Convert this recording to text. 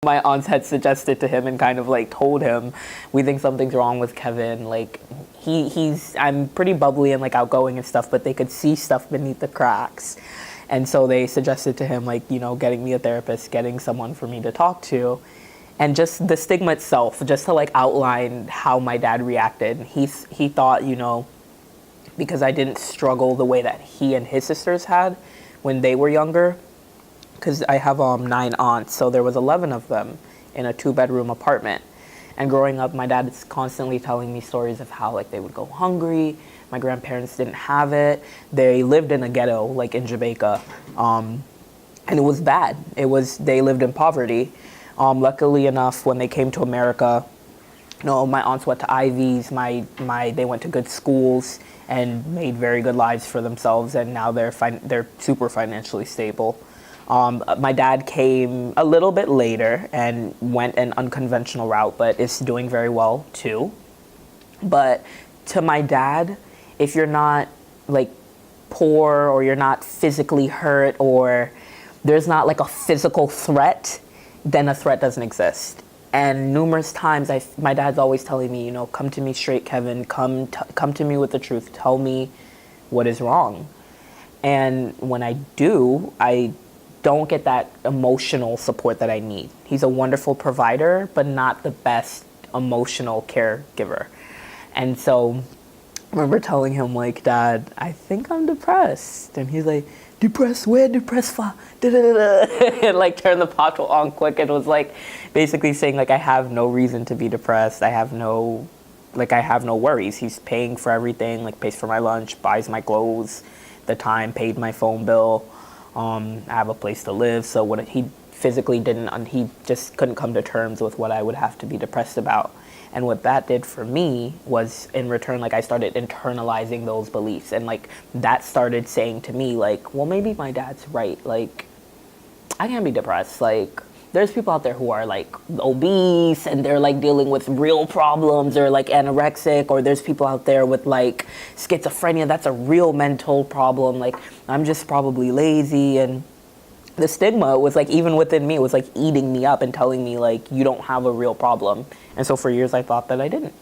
My aunts had suggested to him and kind of like told him, we think something's wrong with Kevin. Like I'm pretty bubbly and like outgoing and stuff, but they could see stuff beneath the cracks. And so they suggested to him, like, getting me a therapist, getting someone for me to talk to. And just the stigma itself, just to like outline how my dad reacted. He thought, because I didn't struggle the way that he and his sisters had when they were younger, because I have 9 aunts, so there was 11 of them in a 2-bedroom apartment. And growing up, my dad is constantly telling me stories of how like they would go hungry. My grandparents didn't have it. They lived in a ghetto, like in Jamaica, and it was bad. They lived in poverty. Luckily enough, when they came to America, my aunts went to Ivies. They went to good schools and made very good lives for themselves. And now they're super financially stable. My dad came a little bit later and went an unconventional route, but is doing very well too. But to my dad, if you're not like poor or you're not physically hurt or there's not like a physical threat, then a threat doesn't exist. And numerous times, my dad's always telling me, come to me straight, Kevin. Come to me with the truth. Tell me what is wrong. And when I do, I don't get that emotional support that I need. He's a wonderful provider, but not the best emotional caregiver. And so I remember telling him, like, Dad, I think I'm depressed. And he's like, depressed where? Depressed for? And like turned the bottle on quick and was like basically saying like I have no reason to be depressed. I have no worries. He's paying for everything, like pays for my lunch, buys my clothes, the time, paid my phone bill. I have a place to live. So what he physically didn't, he just couldn't come to terms with what I would have to be depressed about. And what that did for me was, in return, like I started internalizing those beliefs. And like that started saying to me, like, well, maybe my dad's right. Like, I can't be depressed. Like, there's people out there who are like obese and they're like dealing with real problems, or like anorexic, or there's people out there with like schizophrenia. That's a real mental problem. Like, I'm just probably lazy. And the stigma was like, even within me, it was like eating me up and telling me like, you don't have a real problem. And so for years I thought that I didn't.